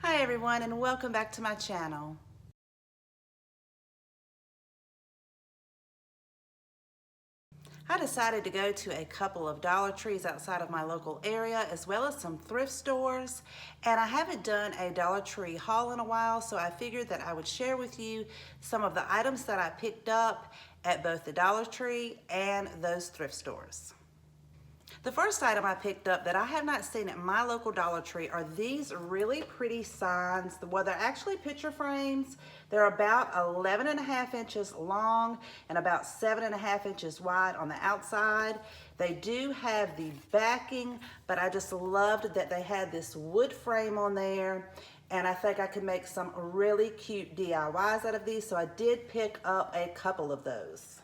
Hi everyone, and welcome back to my channel. I decided to go to a couple of Dollar Trees outside of my local area as well as some thrift stores, and I haven't done a Dollar Tree haul in a while, so I figured that I would share with you some of the items that I picked up at both the Dollar Tree and those thrift stores. The first item I picked up that I have not seen at my local Dollar Tree are these really pretty signs. Well, they're actually picture frames. They're about 11.5 inches long and about 7.5 inches wide on the outside. They do have the backing, but I just loved that they had this wood frame on there, and I think I could make some really cute DIYs out of these, so I did pick up a couple of those.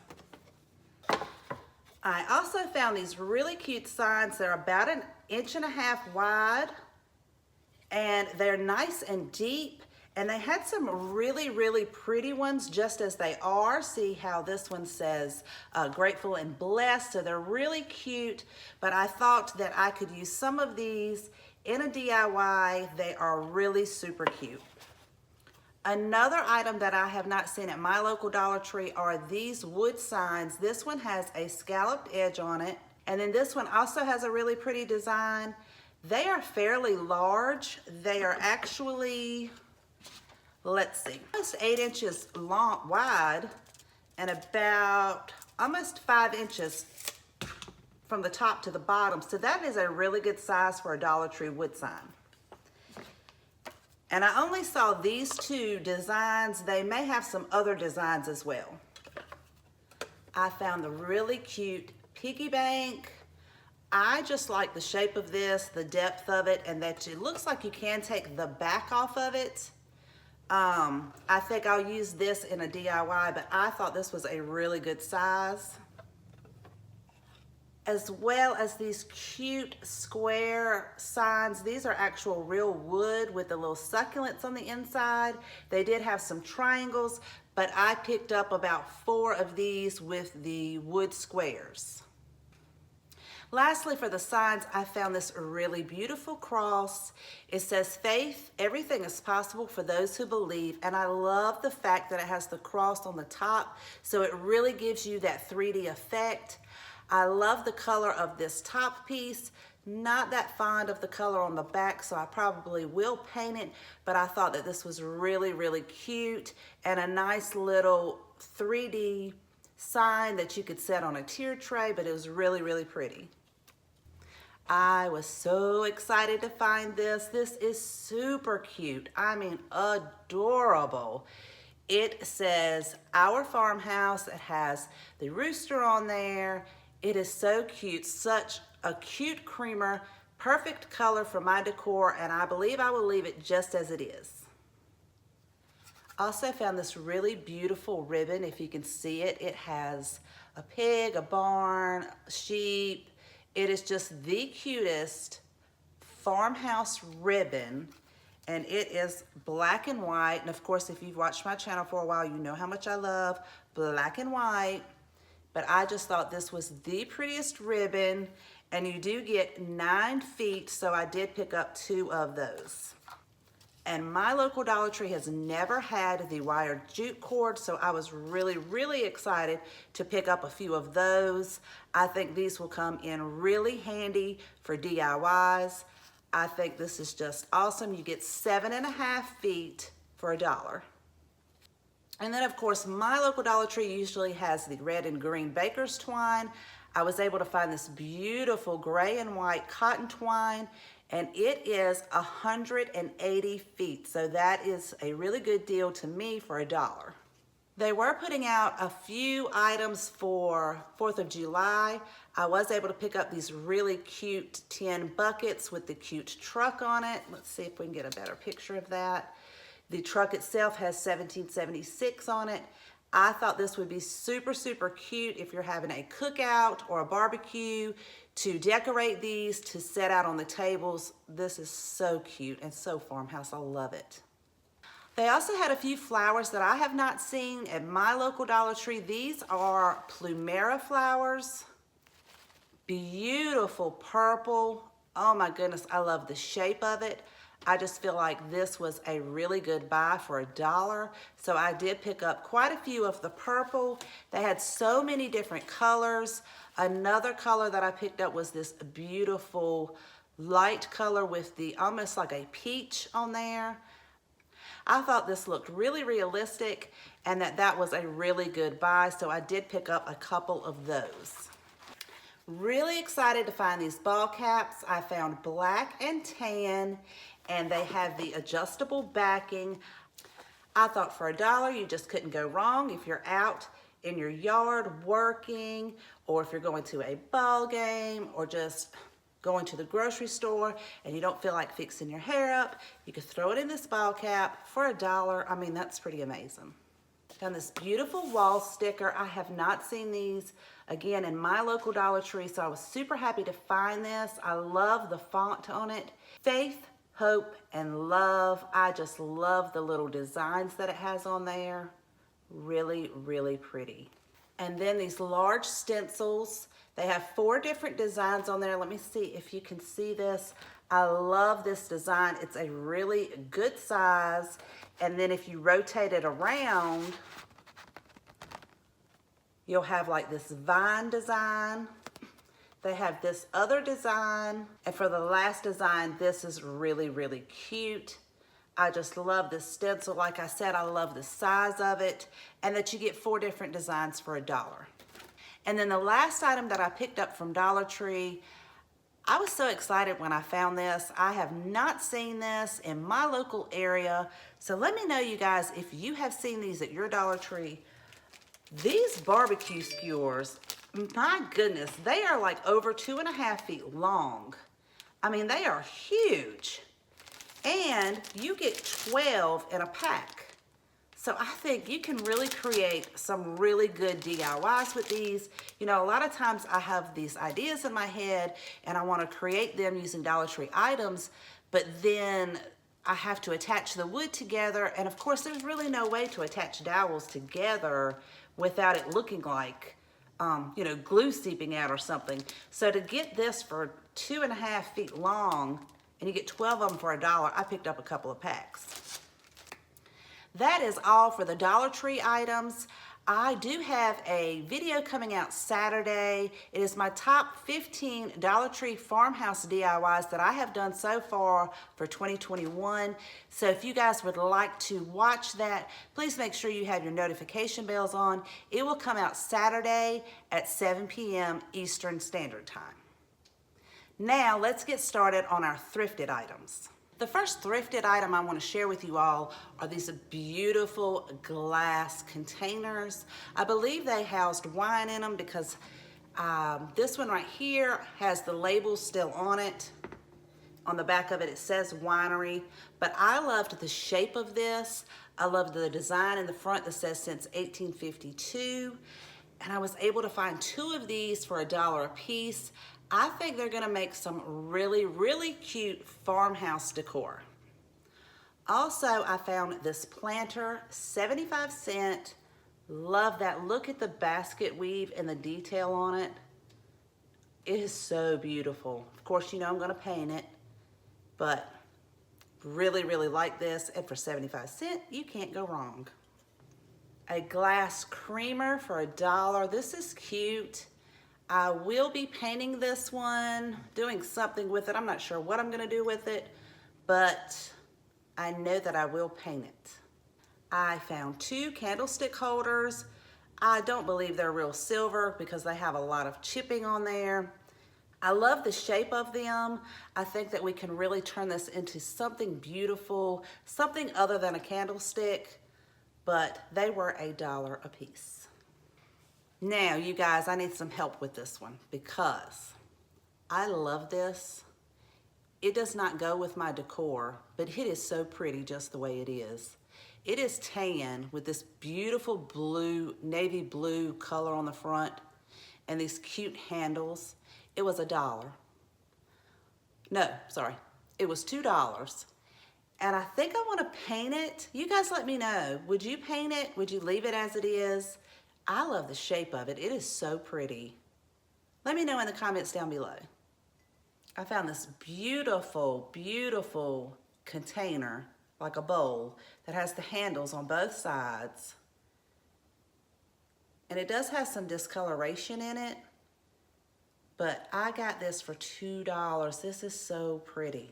I also found these really cute signs. They're about 1.5 inches wide, and they're nice and deep, and they had some really pretty ones just as they are. See how this one says grateful and blessed, so they're really cute, but I thought that I could use some of these in a DIY. They are really super cute. Another item that I have not seen at my local Dollar Tree are these wood signs. This one has a scalloped edge on it, and then this one also has a really pretty design. They are fairly large. They are actually, let's see, almost 8 inches long, wide, and about almost 5 inches from the top to the bottom. So that is a really good size for a Dollar Tree wood sign. And I only saw these two designs. They may have some other designs as well. I found the really cute Piggy Bank. I just like the shape of this, the depth of it, and that it looks like you can take the back off of it. I think I'll use this in a DIY, but I thought this was a really good size. As well as these cute square signs. These are actual real wood with the little succulents on the inside. They did have some triangles, but I picked up about 4 of these with the wood squares. Lastly, for the signs, I found this really beautiful cross. It says, "Faith, everything is possible for those who believe." And I love the fact that it has the cross on the top, so it really gives you that 3D effect. I love the color of this top piece. Not that fond of the color on the back, so I probably will paint it, but I thought that this was really cute and a nice little 3D sign that you could set on a tier tray, but it was really pretty. I was so excited to find this. This is super cute. I mean, adorable. It says Our Farmhouse. It has the rooster on there. It is so cute, such a cute creamer, perfect color for my decor, and I believe I will leave it just as it is. Also found this really beautiful ribbon. If you can see it, it has a pig, a barn, sheep. It is just the cutest farmhouse ribbon, and it is black and white. And of course, if you've watched my channel for a while, you know how much I love black and white. But I just thought this was the prettiest ribbon, and you do get 9 feet, so I did pick up 2 of those. And my local Dollar Tree has never had the wired jute cord, so I was really excited to pick up a few of those. I think these will come in really handy for DIYs. I think this is just awesome. You get 7.5 feet for $1. And then of course, my local Dollar Tree usually has the red and green baker's twine. I was able to find this beautiful gray and white cotton twine, and it is 180 feet. So that is a really good deal to me for $1. They were putting out a few items for 4th of July. I was able to pick up these really cute tin buckets with the cute truck on it. Let's see if we can get a better picture of that. The truck itself has 1776 on it. I thought this would be super cute if you're having a cookout or a barbecue to decorate these to set out on the tables. This is so cute and so farmhouse. I love it. They also had a few flowers that I have not seen at my local Dollar Tree. These are Plumera Flowers. Beautiful purple. Oh my goodness, I love the shape of it. I just feel like this was a really good buy for $1. So I did pick up quite a few of the purple. They had so many different colors. Another color that I picked up was this beautiful light color with the almost like a peach on there. I thought this looked really realistic and that was a really good buy, so I did pick up a couple of those. Really excited to find these ball caps. I found black and tan, and they have the adjustable backing. I thought for $1 you just couldn't go wrong if you're out in your yard working, or if you're going to a ball game, or just going to the grocery store and you don't feel like fixing your hair up. You could throw it in this ball cap for $1. I mean, that's pretty amazing. Found this beautiful wall sticker. I have not seen these again in my local Dollar Tree, so I was super happy to find this. I love the font on it. Faith, hope, and love. I just love the little designs that it has on there. Really, really pretty. And then these large stencils. They have 4 different designs on there. Let me see if you can see this. I love this design. It's a really good size. And then if you rotate it around, you'll have like this vine design. They have this other design. And for the last design, this is really, really cute. I just love this stencil. Like I said, I love the size of it, and that you get 4 different designs for $1. And then the last item that I picked up from Dollar Tree, I was so excited when I found this. I have not seen this in my local area. So let me know, you guys, if you have seen these at your Dollar Tree. These barbecue skewers, my goodness, they are like over 2.5 feet long. I mean, they are huge. And you get 12 in a pack. So I think you can really create some really good DIYs with these. You know, a lot of times I have these ideas in my head and I want to create them using Dollar Tree items, but then I have to attach the wood together. And of course, there's really no way to attach dowels together without it looking like, you know, glue seeping out or something. So to get this for 2.5 feet long, and you get 12 of them for $1, I picked up a couple of packs. That is all for the Dollar Tree items. I do have a video coming out Saturday. It is my top 15 Dollar Tree farmhouse DIYs that I have done so far for 2021. So if you guys would like to watch that, please make sure you have your notification bells on. It will come out Saturday at 7 p.m. Eastern Standard Time. Now let's get started on our thrifted items. The first thrifted item I want to share with you all are these beautiful glass containers. I believe they housed wine in them because this one right here has the label still on it. On the back of it, it says winery, but I loved the shape of this. I loved the design in the front that says since 1852, and I was able to find 2 of these for $1 a piece. I think they're gonna make some really, really cute farmhouse decor. Also, I found this planter, 75 cents. Love that. Look at the basket weave and the detail on it. It is so beautiful. Of course, you know I'm gonna paint it, but really, really like this. And for 75 cents, you can't go wrong. A glass creamer for $1. This is cute. I will be painting this one, doing something with it. I'm not sure what I'm gonna do with it, but I know that I will paint it. I found 2 candlestick holders. I don't believe they're real silver because they have a lot of chipping on there. I love the shape of them. I think that we can really turn this into something beautiful, something other than a candlestick, but they were $1 a piece. Now, you guys, I need some help with this one because I love this. It does not go with my decor, but it is so pretty just the way it is. It is tan with this beautiful blue, navy blue color on the front and these cute handles. It was $1. No, sorry, it was $2. And I think I want to paint it. You guys let me know. Would you paint it? Would you leave it as it is? I love the shape of it. It is so pretty. Let me know in the comments down below. I found this beautiful, beautiful container, like a bowl, that has the handles on both sides. And it does have some discoloration in it, but I got this for $2. This is so pretty.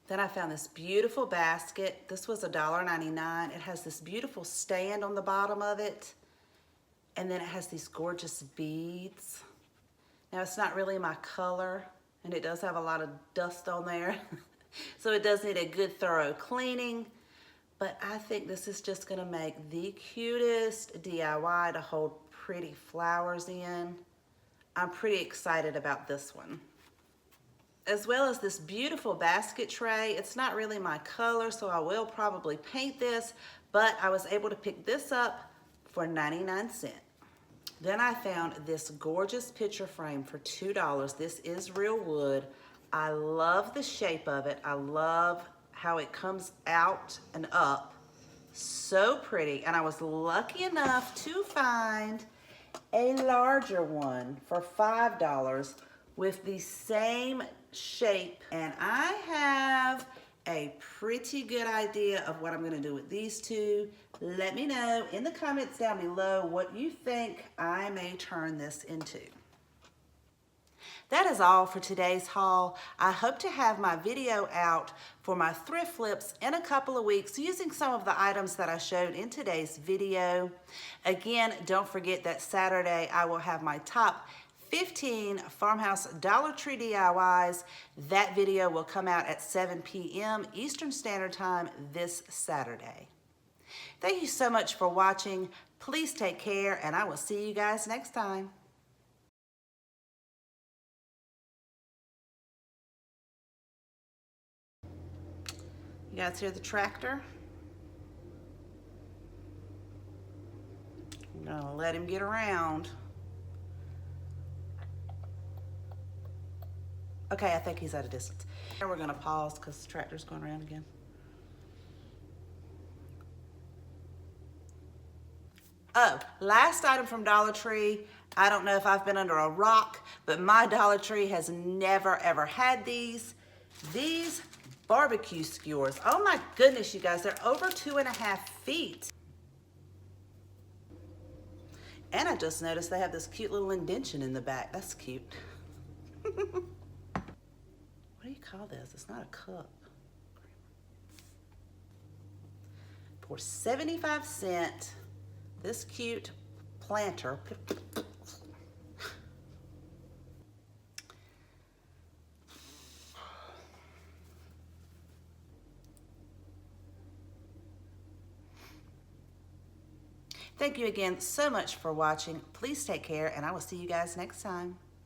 Then I found this beautiful basket. This was $1.99. It has this beautiful stand on the bottom of it. And then it has these gorgeous beads. Now it's not really my color, and it does have a lot of dust on there. So it does need a good thorough cleaning. But I think this is just gonna make the cutest DIY to hold pretty flowers in. I'm pretty excited about this one. As well as this beautiful basket tray. It's not really my color, so I will probably paint this, but I was able to pick this up for 99¢. Then I found this gorgeous picture frame for $2. This is real wood. I love the shape of it. I love how it comes out and up. So pretty. And I was lucky enough to find a larger one for $5 with the same shape. And I have a pretty good idea of what I'm gonna do with these two. Let me know in the comments down below what you think I may turn this into. That is all for today's haul. I hope to have my video out for my thrift flips in a couple of weeks using some of the items that I showed in today's video. Again, don't forget that Saturday I will have my top 15 farmhouse Dollar Tree DIYs. That video will come out at 7 p.m. Eastern Standard Time this Saturday. Thank you so much for watching. Please take care, and I will see you guys next time. You guys hear the tractor? I'm gonna let him get around. Okay, I think he's at a distance. Now we're gonna pause because the tractor's going around again. Oh, last item from Dollar Tree. I don't know if I've been under a rock, but my Dollar Tree has never ever had these. These barbecue skewers. Oh my goodness, you guys, they're over 2.5 feet. And I just noticed they have this cute little indention in the back. That's cute. What do you call this? It's not a cup. For 75¢, this cute planter. Thank you again so much for watching. Please take care, and I will see you guys next time.